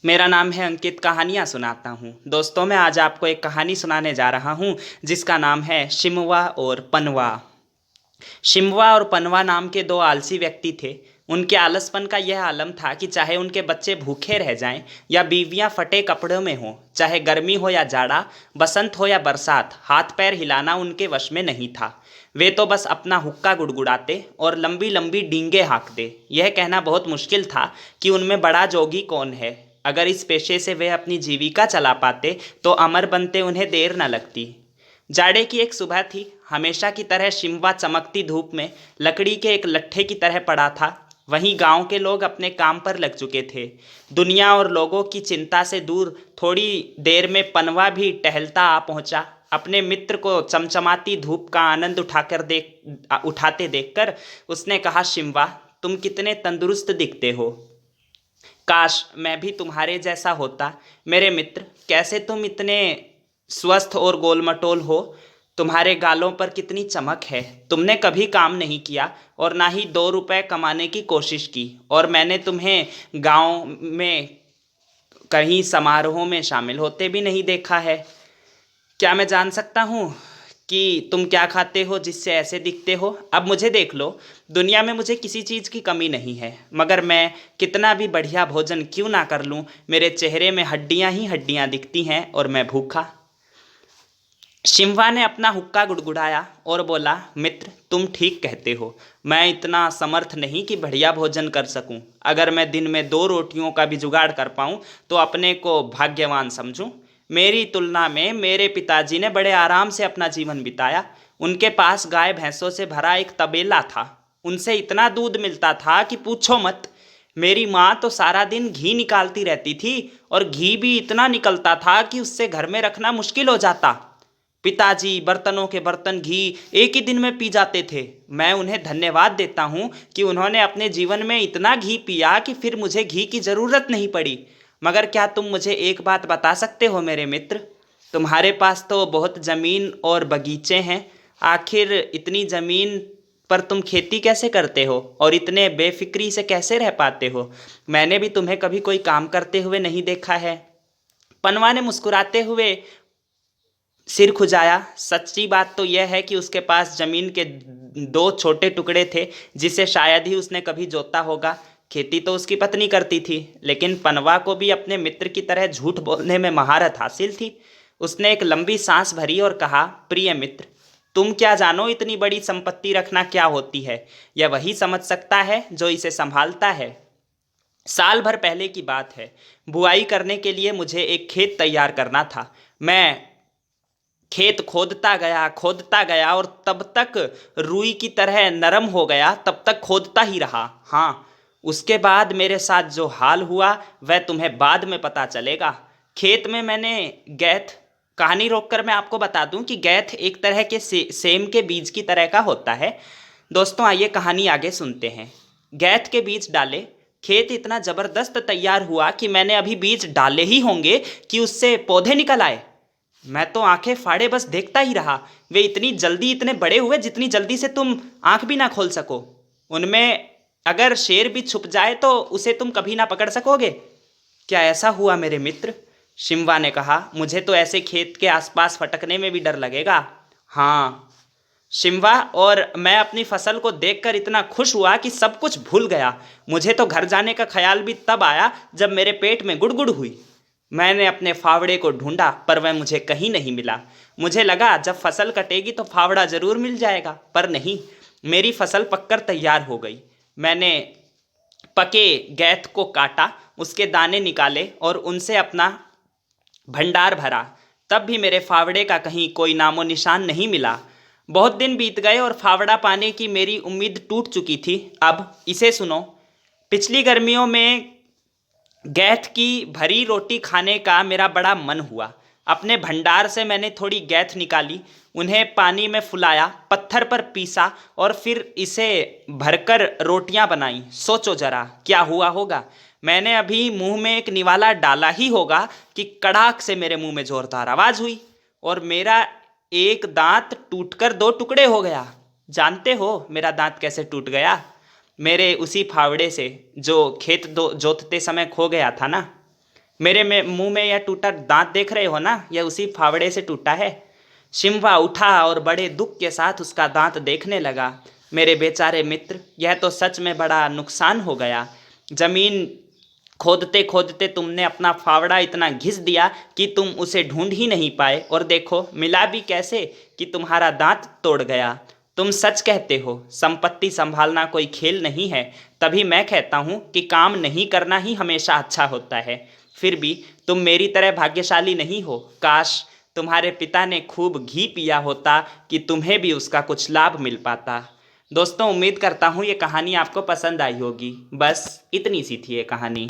मेरा नाम है अंकित। कहानियाँ सुनाता हूँ। दोस्तों, मैं आज आपको एक कहानी सुनाने जा रहा हूँ जिसका नाम है शिमवा और पनवा। शिमवा और पनवा नाम के दो आलसी व्यक्ति थे। उनके आलसपन का यह आलम था कि चाहे उनके बच्चे भूखे रह जाएं या बीवियां फटे कपड़ों में हों, चाहे गर्मी हो या जाड़ा, बसंत हो या बरसात, हाथ पैर हिलाना उनके वश में नहीं था। वे तो बस अपना हुक्का गुड़गुड़ाते और लंबी लंबी डींगे हाँकते। यह कहना बहुत मुश्किल था कि उनमें बड़ा जोगी कौन है। अगर इस पेशे से वे अपनी जीविका चला पाते तो अमर बनते उन्हें देर न लगती। जाड़े की एक सुबह थी। हमेशा की तरह शिमवा चमकती धूप में लकड़ी के एक लट्ठे की तरह पड़ा था। वहीं गांव के लोग अपने काम पर लग चुके थे। दुनिया और लोगों की चिंता से दूर थोड़ी देर में पनवा भी टहलता आ पहुंचा। अपने मित्र को चमचमाती धूप का आनंद उठाते देखकर उसने कहा, शिमवा, तुम कितने तंदुरुस्त दिखते हो। काश मैं भी तुम्हारे जैसा होता। मेरे मित्र, कैसे तुम इतने स्वस्थ और गोलमटोल हो। तुम्हारे गालों पर कितनी चमक है। तुमने कभी काम नहीं किया और ना ही 2 रुपए कमाने की कोशिश की, और मैंने तुम्हें गांव में कहीं समारोह में शामिल होते भी नहीं देखा है। क्या मैं जान सकता हूँ कि तुम क्या खाते हो जिससे ऐसे दिखते हो? अब मुझे देख लो। दुनिया में मुझे किसी चीज़ की कमी नहीं है, मगर मैं कितना भी बढ़िया भोजन क्यों ना कर लूँ, मेरे चेहरे में हड्डियाँ ही हड्डियाँ दिखती हैं और मैं भूखा। शिमवा ने अपना हुक्का गुड़गुड़ाया और बोला, मित्र, तुम ठीक कहते हो। मैं इतना समर्थ नहीं कि बढ़िया भोजन कर सकूं। अगर मैं दिन में 2 रोटियों का भी जुगाड़ कर पाऊं तो अपने को भाग्यवान समझूं। मेरी तुलना में मेरे पिताजी ने बड़े आराम से अपना जीवन बिताया। उनके पास गाय भैंसों से भरा एक तबेला था। उनसे इतना दूध मिलता था कि पूछो मत। मेरी माँ तो सारा दिन घी निकालती रहती थी, और घी भी इतना निकलता था कि उससे घर में रखना मुश्किल हो जाता। पिताजी बर्तनों के बर्तन घी एक ही दिन में पी जाते थे। मैं उन्हें धन्यवाद देता हूँ कि उन्होंने अपने जीवन में इतना घी पिया कि फिर मुझे घी की ज़रूरत नहीं पड़ी। मगर क्या तुम मुझे एक बात बता सकते हो मेरे मित्र? तुम्हारे पास तो बहुत ज़मीन और बगीचे हैं। आखिर इतनी ज़मीन पर तुम खेती कैसे करते हो और इतने बेफिक्री से कैसे रह पाते हो? मैंने भी तुम्हें कभी कोई काम करते हुए नहीं देखा है। पनवा ने मुस्कुराते हुए सिर खुजाया। सच्ची बात तो यह है कि उसके पास जमीन के 2 छोटे टुकड़े थे जिसे शायद ही उसने कभी जोता होगा। खेती तो उसकी पत्नी करती थी, लेकिन पनवा को भी अपने मित्र की तरह झूठ बोलने में महारत हासिल थी। उसने एक लंबी सांस भरी और कहा, प्रिय मित्र, तुम क्या जानो इतनी बड़ी संपत्ति रखना क्या होती है। यह वही समझ सकता है जो इसे संभालता है। साल भर पहले की बात है। बुआई करने के लिए मुझे एक खेत तैयार करना था। मैं खेत खोदता गया और तब तक रुई की तरह नरम हो गया, तब तक खोदता ही रहा। हाँ, उसके बाद मेरे साथ जो हाल हुआ वह तुम्हें बाद में पता चलेगा। खेत में मैंने गैथ कहानी रोककर मैं आपको बता दूं कि गैथ एक तरह के सेम के बीज की तरह का होता है। दोस्तों, आइए कहानी आगे सुनते हैं। गैथ के बीज डाले। खेत इतना ज़बरदस्त तैयार हुआ कि मैंने अभी बीज डाले ही होंगे कि उससे पौधे निकल आए। मैं तो आंखें फाड़े बस देखता ही रहा। वे इतनी जल्दी इतने बड़े हुए जितनी जल्दी से तुम आंख भी ना खोल सको। उनमें अगर शेर भी छुप जाए तो उसे तुम कभी ना पकड़ सकोगे। क्या ऐसा हुआ मेरे मित्र? शिमवा ने कहा, मुझे तो ऐसे खेत के आसपास फटकने में भी डर लगेगा। हाँ शिमवा, और मैं अपनी फसल को देखकर इतना खुश हुआ कि सब कुछ भूल गया। मुझे तो घर जाने का ख्याल भी तब आया जब मेरे पेट में गुड़गुड़ हुई। मैंने अपने फावड़े को ढूंढा पर वह मुझे कहीं नहीं मिला। मुझे लगा जब फसल कटेगी तो फावड़ा जरूर मिल जाएगा, पर नहीं। मेरी फसल पककर तैयार हो गई। मैंने पके गैथ को काटा, उसके दाने निकाले और उनसे अपना भंडार भरा। तब भी मेरे फावड़े का कहीं कोई नामो निशान नहीं मिला। बहुत दिन बीत गए और फावड़ा पाने की मेरी उम्मीद टूट चुकी थी। अब इसे सुनो। पिछली गर्मियों में गैथ की भरी रोटी खाने का मेरा बड़ा मन हुआ। अपने भंडार से मैंने थोड़ी गैथ निकाली, उन्हें पानी में फुलाया, पत्थर पर पीसा और फिर इसे भरकर रोटियां बनाई। सोचो जरा क्या हुआ होगा। मैंने अभी मुंह में एक निवाला डाला ही होगा कि कड़ाक से मेरे मुंह में जोरदार आवाज हुई और मेरा एक दांत टूटकर 2 टुकड़े हो गया। जानते हो मेरा दांत कैसे टूट गया? मेरे उसी फावड़े से जो खेत दो जोतते समय खो गया था ना। मेरे में मुंह में यह टूटा दांत देख रहे हो ना, यह उसी फावड़े से टूटा है। शिम्बा उठा और बड़े दुख के साथ उसका दांत देखने लगा। मेरे बेचारे मित्र, यह तो सच में बड़ा नुकसान हो गया। जमीन खोदते खोदते तुमने अपना फावड़ा इतना घिस दिया कि तुम उसे ढूंढ ही नहीं पाए, और देखो मिला भी कैसे कि तुम्हारा दांत तोड़ गया। तुम सच कहते हो, संपत्ति संभालना कोई खेल नहीं है। तभी मैं कहता हूँ कि काम नहीं करना ही हमेशा अच्छा होता है। फिर भी तुम मेरी तरह भाग्यशाली नहीं हो। काश तुम्हारे पिता ने खूब घी पिया होता कि तुम्हें भी उसका कुछ लाभ मिल पाता। दोस्तों, उम्मीद करता हूँ ये कहानी आपको पसंद आई होगी। बस इतनी सी थी ये कहानी।